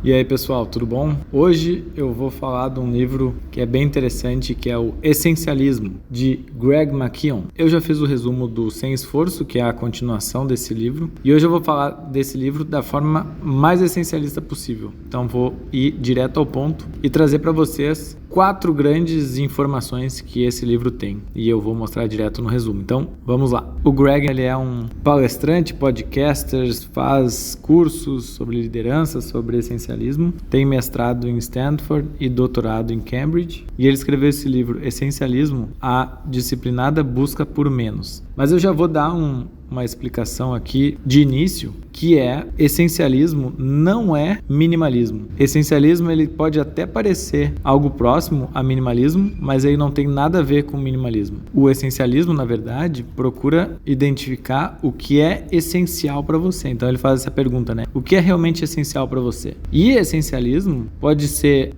E aí pessoal, tudo bom? Hoje eu vou falar de um livro que é bem interessante, que é o Essencialismo, de Greg McKeown. Eu já fiz o resumo do Sem Esforço, que é a continuação desse livro, e hoje eu vou falar desse livro da forma mais essencialista possível. Então vou ir direto ao ponto e trazer para vocês 4 grandes informações que esse livro tem, e eu vou mostrar direto no resumo. Então vamos lá. O Greg, ele é um palestrante, podcaster, faz cursos sobre liderança, sobre essencialismo, tem mestrado em Stanford e doutorado em Cambridge, e ele escreveu esse livro, Essencialismo, a disciplinada busca por menos. Mas eu já vou dar uma explicação aqui de início, que é: essencialismo não é minimalismo. Essencialismo, ele pode até parecer algo próximo a minimalismo, mas ele não tem nada a ver com minimalismo. O essencialismo, na verdade, procura identificar o que é essencial para você. Então ele faz essa pergunta, né? O que é realmente essencial para você? E essencialismo pode ser: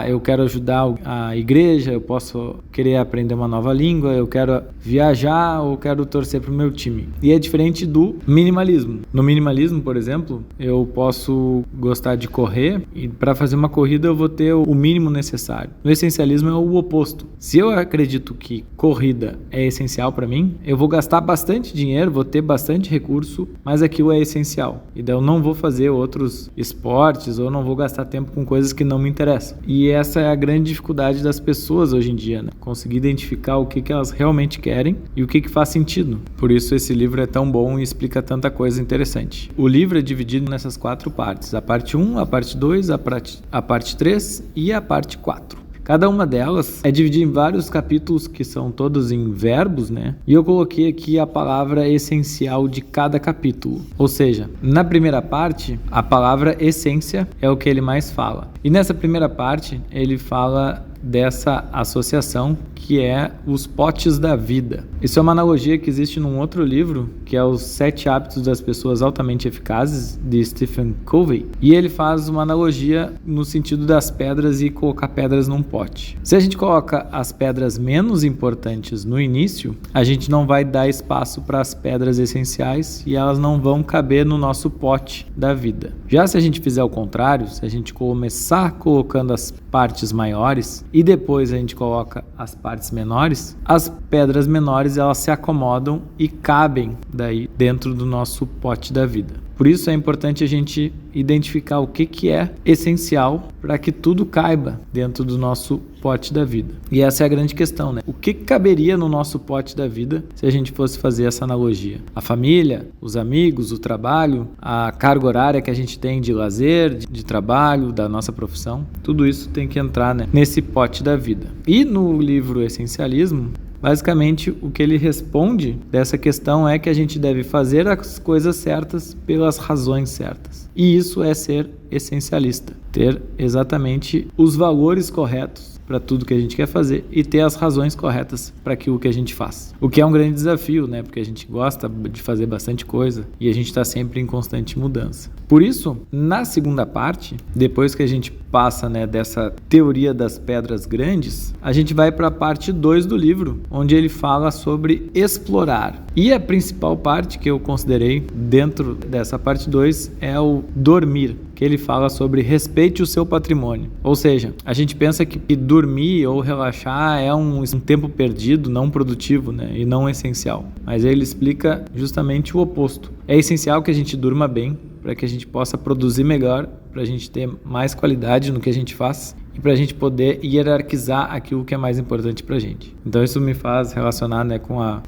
eu quero ajudar a igreja, eu posso querer aprender uma nova língua, eu quero viajar ou quero torcer para o meu time. E é diferente do minimalismo. No minimalismo, por exemplo, eu posso gostar de correr e para fazer uma corrida eu vou ter o mínimo necessário. No essencialismo é o oposto. Se eu acredito que corrida é essencial para mim, eu vou gastar bastante dinheiro, vou ter bastante recurso, mas aquilo é essencial. E daí eu não vou fazer outros esportes ou não vou gastar tempo com coisas que não me interessam. E essa é a grande dificuldade das pessoas hoje em dia, né? Conseguir identificar o que elas realmente querem e o que faz sentido. Por isso esse livro é tão bom e explica tanta coisa interessante. O livro é dividido nessas 4 partes: a parte 1, a parte 2, a parte 3 e a parte 4. Cada uma delas é dividida em vários capítulos que são todos em verbos, né? E eu coloquei aqui a palavra essencial de cada capítulo. Ou seja, na primeira parte, a palavra essência é o que ele mais fala. E nessa primeira parte, ele fala dessa associação que é os potes da vida. Isso é uma analogia que existe num outro livro, que é Os 7 Hábitos das Pessoas Altamente Eficazes, de Stephen Covey, e ele faz uma analogia no sentido das pedras e colocar pedras num pote. Se a gente coloca as pedras menos importantes no início, a gente não vai dar espaço para as pedras essenciais e elas não vão caber no nosso pote da vida. Já se a gente fizer o contrário, se a gente começar colocando as partes maiores e depois a gente coloca as partes menores, as pedras menores elas se acomodam e cabem daí dentro do nosso pote da vida. Por isso é importante a gente identificar o que é essencial para que tudo caiba dentro do nosso pote da vida. E essa é a grande questão, né? O que caberia no nosso pote da vida se a gente fosse fazer essa analogia? A família, os amigos, o trabalho, a carga horária que a gente tem de lazer, de trabalho, da nossa profissão, tudo isso tem que entrar, né, nesse pote da vida. E no livro Essencialismo, basicamente, o que ele responde dessa questão é que a gente deve fazer as coisas certas pelas razões certas. E isso é ser essencialista, ter exatamente os valores corretos para tudo que a gente quer fazer e ter as razões corretas para aquilo que a gente faz. O que é um grande desafio, né? Porque a gente gosta de fazer bastante coisa e a gente está sempre em constante mudança. Por isso, na segunda parte, depois que a gente passa, né, dessa teoria das pedras grandes, a gente vai para a parte 2 do livro, onde ele fala sobre explorar. E a principal parte que eu considerei dentro dessa parte 2 é o dormir, que ele fala sobre respeite o seu patrimônio. Ou seja, a gente pensa que dormir ou relaxar é um tempo perdido, não produtivo, né, e não essencial. Mas ele explica justamente o oposto. É essencial que a gente durma bem, para que a gente possa produzir melhor, para a gente ter mais qualidade no que a gente faz e para a gente poder hierarquizar aquilo que é mais importante para a gente. Então isso me faz relacionar, né,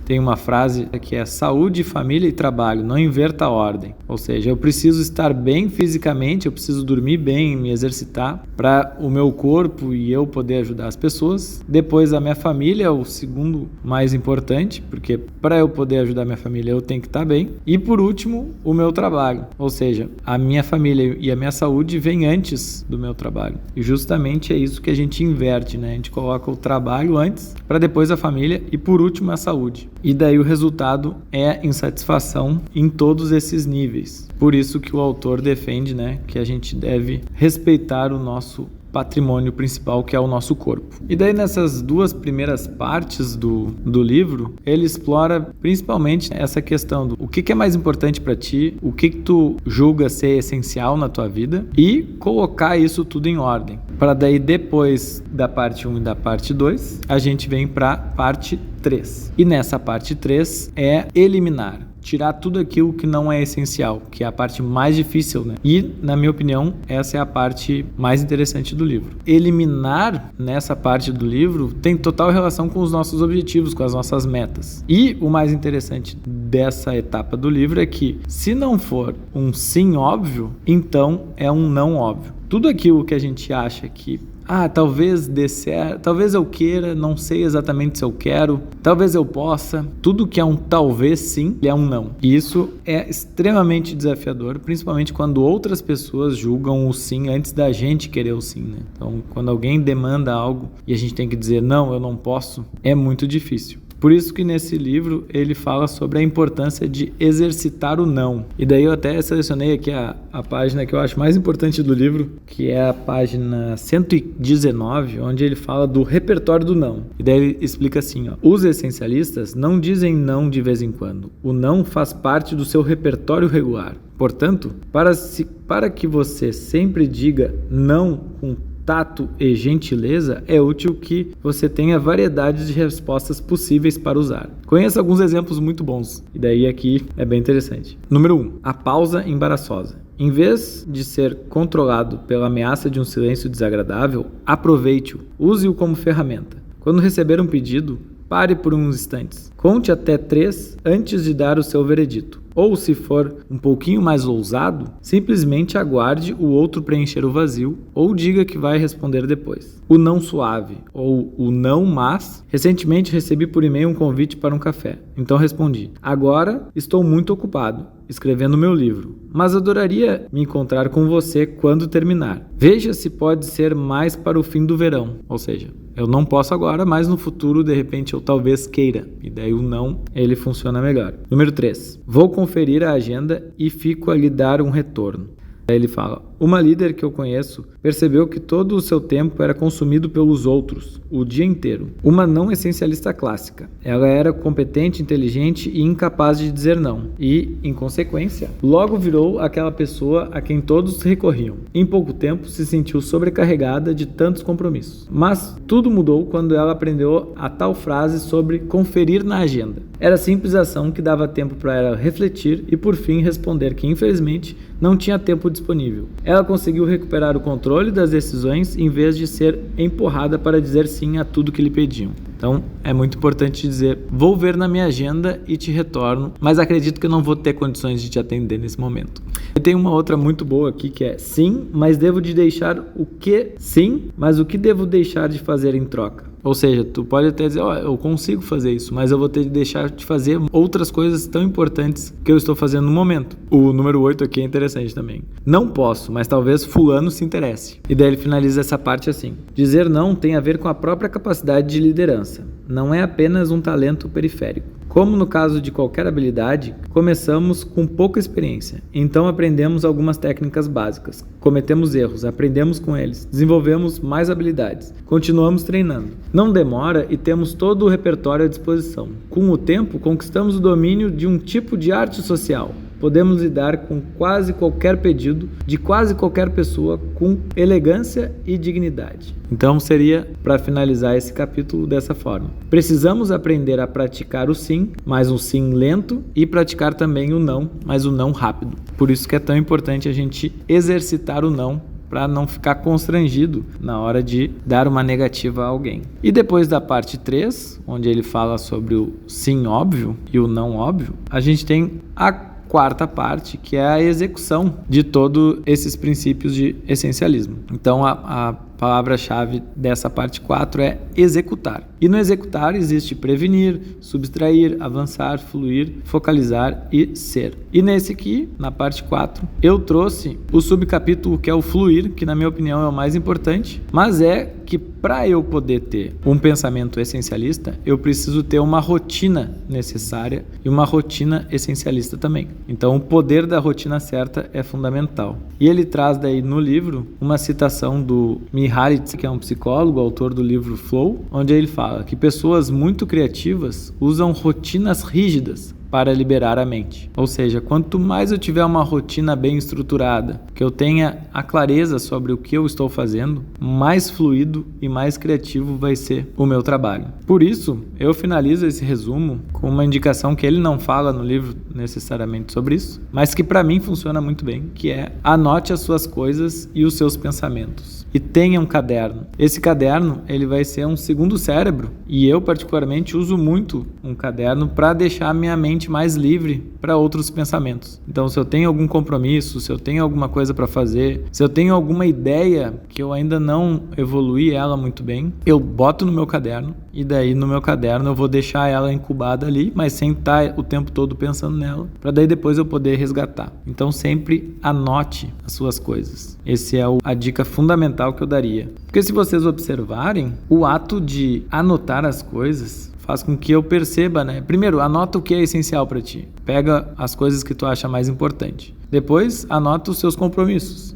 tem uma frase que é: saúde, família e trabalho, não inverta a ordem. Ou seja, eu preciso estar bem fisicamente, eu preciso dormir bem, me exercitar para o meu corpo e eu poder ajudar as pessoas. Depois a minha família é o segundo mais importante, porque para eu poder ajudar a minha família eu tenho que estar bem. E por último, o meu trabalho. Ou seja, a minha família e a minha saúde vem antes do meu trabalho. E justamente é isso que a gente inverte, né? A gente coloca o trabalho antes, para depois a família e por último a saúde. E daí o resultado é insatisfação em todos esses níveis. Por isso que o autor defende, né, que a gente deve respeitar o nosso patrimônio principal, que é o nosso corpo. E daí nessas duas primeiras partes do livro, ele explora principalmente essa questão do o que é mais importante para ti, o que tu julga ser essencial na tua vida e colocar isso tudo em ordem. Para daí depois da parte 1 e da parte 2, a gente vem para parte 3. E nessa parte 3 é eliminar. Tirar tudo aquilo que não é essencial, que é a parte mais difícil, né? E, na minha opinião, essa é a parte mais interessante do livro. Eliminar nessa parte do livro tem total relação com os nossos objetivos, com as nossas metas. E o mais interessante dessa etapa do livro é que, se não for um sim óbvio, então é um não óbvio. Tudo aquilo que a gente acha que talvez dê certo, talvez eu queira, não sei exatamente se eu quero, talvez eu possa. Tudo que é um talvez sim, é um não. E isso é extremamente desafiador, principalmente quando outras pessoas julgam o sim antes da gente querer o sim, né? Então, quando alguém demanda algo e a gente tem que dizer não, eu não posso, é muito difícil. Por isso que nesse livro ele fala sobre a importância de exercitar o não. E daí eu até selecionei aqui a página que eu acho mais importante do livro, que é a página 119, onde ele fala do repertório do não. E daí ele explica assim, os essencialistas não dizem não de vez em quando. O não faz parte do seu repertório regular. Portanto, para que você sempre diga não com tato e gentileza, é útil que você tenha variedade de respostas possíveis para usar. Conheço alguns exemplos muito bons, e daí aqui é bem interessante. Número 1. A pausa embaraçosa. Em vez de ser controlado pela ameaça de um silêncio desagradável, aproveite-o, use-o como ferramenta. Quando receber um pedido, pare por uns instantes. Conte até 3 antes de dar o seu veredito. Ou, se for um pouquinho mais ousado, simplesmente aguarde o outro preencher o vazio ou diga que vai responder depois. O não suave ou o não mas. Recentemente recebi por e-mail um convite para um café. Então respondi: agora estou muito ocupado escrevendo meu livro, mas adoraria me encontrar com você quando terminar. Veja se pode ser mais para o fim do verão. Ou seja, eu não posso agora, mas no futuro de repente eu talvez queira. E daí o não, ele funciona melhor. Número 3. Vou conferir a agenda e fico a lhe dar um retorno. Aí ele fala: uma líder que eu conheço percebeu que todo o seu tempo era consumido pelos outros, o dia inteiro. Uma não essencialista clássica. Ela era competente, inteligente e incapaz de dizer não. E, em consequência, logo virou aquela pessoa a quem todos recorriam. Em pouco tempo, se sentiu sobrecarregada de tantos compromissos. Mas tudo mudou quando ela aprendeu a tal frase sobre conferir na agenda. Era a simples ação que dava tempo para ela refletir e, por fim, responder que, infelizmente, não tinha tempo disponível. Ela conseguiu recuperar o controle das decisões em vez de ser empurrada para dizer sim a tudo que lhe pediam. Então, é muito importante dizer: vou ver na minha agenda e te retorno, mas acredito que eu não vou ter condições de te atender nesse momento. Eu tenho uma outra muito boa aqui que é: sim, mas devo de deixar o que? Sim, mas o que devo deixar de fazer em troca? Ou seja, tu pode até dizer: eu consigo fazer isso, mas eu vou ter de deixar de fazer outras coisas tão importantes que eu estou fazendo no momento. O número 8 aqui é interessante também. Não posso, mas talvez fulano se interesse. E daí ele finaliza essa parte assim: dizer não tem a ver com a própria capacidade de liderança. Não é apenas um talento periférico. Como no caso de qualquer habilidade, começamos com pouca experiência, então aprendemos algumas técnicas básicas, cometemos erros, aprendemos com eles, desenvolvemos mais habilidades, continuamos treinando. Não demora e temos todo o repertório à disposição. Com o tempo, conquistamos o domínio de um tipo de arte social. Podemos lidar com quase qualquer pedido de quase qualquer pessoa com elegância e dignidade. Então seria para finalizar esse capítulo dessa forma: precisamos aprender a praticar o sim, mas um sim lento, e praticar também o não, mas o não rápido. Por isso que é tão importante a gente exercitar o não, para não ficar constrangido na hora de dar uma negativa a alguém. E depois da parte 3, onde ele fala sobre o sim óbvio e o não óbvio, a gente tem a quarta parte, que é a execução de todos esses princípios de essencialismo. Então a palavra-chave dessa parte 4 é executar. E no executar existe prevenir, subtrair, avançar, fluir, focalizar e ser. E nesse aqui, na parte 4, eu trouxe o subcapítulo que é o fluir, que na minha opinião é o mais importante, mas é que para eu poder ter um pensamento essencialista, eu preciso ter uma rotina necessária e uma rotina essencialista também. Então o poder da rotina certa é fundamental. E ele traz daí no livro uma citação do Mihaly Mihaly, que é um psicólogo, autor do livro Flow, onde ele fala que pessoas muito criativas usam rotinas rígidas para liberar a mente. Ou seja, quanto mais eu tiver uma rotina bem estruturada, que eu tenha a clareza sobre o que eu estou fazendo, mais fluido e mais criativo vai ser o meu trabalho. Por isso, eu finalizo esse resumo com uma indicação que ele não fala no livro necessariamente sobre isso, mas que para mim funciona muito bem, que é: anote as suas coisas e os seus pensamentos. E tenha um caderno. Esse caderno, ele vai ser um segundo cérebro, e eu particularmente uso muito um caderno para deixar a minha mente mais livre para outros pensamentos. Então, se eu tenho algum compromisso, se eu tenho alguma coisa para fazer, se eu tenho alguma ideia que eu ainda não evoluí ela muito bem, eu boto no meu caderno, e daí no meu caderno eu vou deixar ela incubada ali, mas sem estar o tempo todo pensando nela, para daí depois eu poder resgatar. Então, sempre anote as suas coisas. Essa é a dica fundamental que eu daria. Porque se vocês observarem, o ato de anotar as coisas faz com que eu perceba, né? Primeiro, anota o que é essencial para ti. Pega as coisas que tu acha mais importante. Depois, anota os seus compromissos.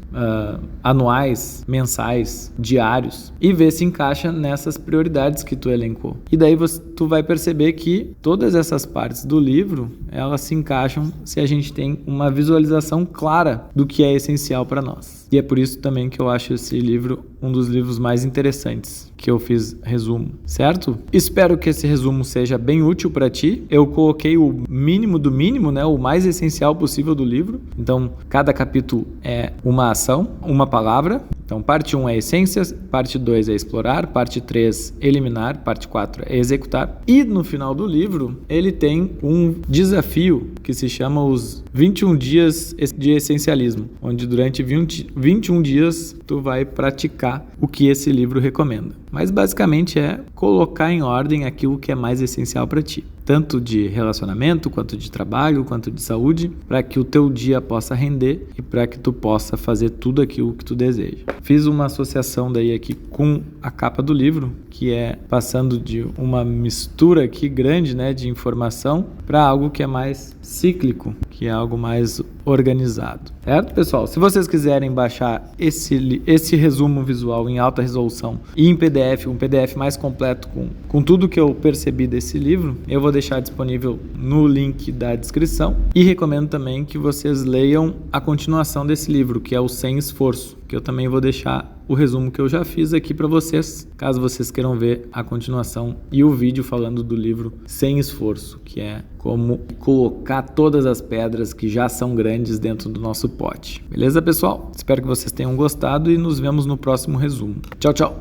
Anuais, mensais, diários, e vê se encaixa nessas prioridades que tu elencou. E daí tu vai perceber que todas essas partes do livro, elas se encaixam se a gente tem uma visualização clara do que é essencial para nós. E é por isso também que eu acho esse livro um dos livros mais interessantes que eu fiz resumo, certo? Espero que esse resumo seja bem útil para ti. Eu coloquei o mínimo do mínimo, né? O mais essencial possível do livro. Então, cada capítulo é uma ação, uma palavra. Então, parte 1 é essências, parte 2 é explorar, parte 3 eliminar, parte 4 é executar. E no final do livro, ele tem um desafio que se chama os 21 dias de essencialismo, onde durante 21 dias tu vai praticar o que esse livro recomenda. Mas basicamente é colocar em ordem aquilo que é mais essencial para ti, tanto de relacionamento, quanto de trabalho, quanto de saúde, para que o teu dia possa render e para que tu possa fazer tudo aquilo que tu deseja. Fiz uma associação daí aqui com a capa do livro, que é passando de uma mistura aqui grande, né, de informação para algo que é mais cíclico, que é algo mais organizado. Certo, pessoal? Se vocês quiserem baixar esse resumo visual em alta resolução e em PDF, um PDF mais completo com tudo que eu percebi desse livro, eu vou deixar disponível no link da descrição, e recomendo também que vocês leiam a continuação desse livro, que é o Sem Esforço, que eu também vou deixar o resumo que eu já fiz aqui para vocês, caso vocês queiram ver a continuação e o vídeo falando do livro Sem Esforço, que é como colocar todas as pedras que já são grandes dentro do nosso pote. Beleza, pessoal? Espero que vocês tenham gostado e nos vemos no próximo resumo. Tchau, tchau!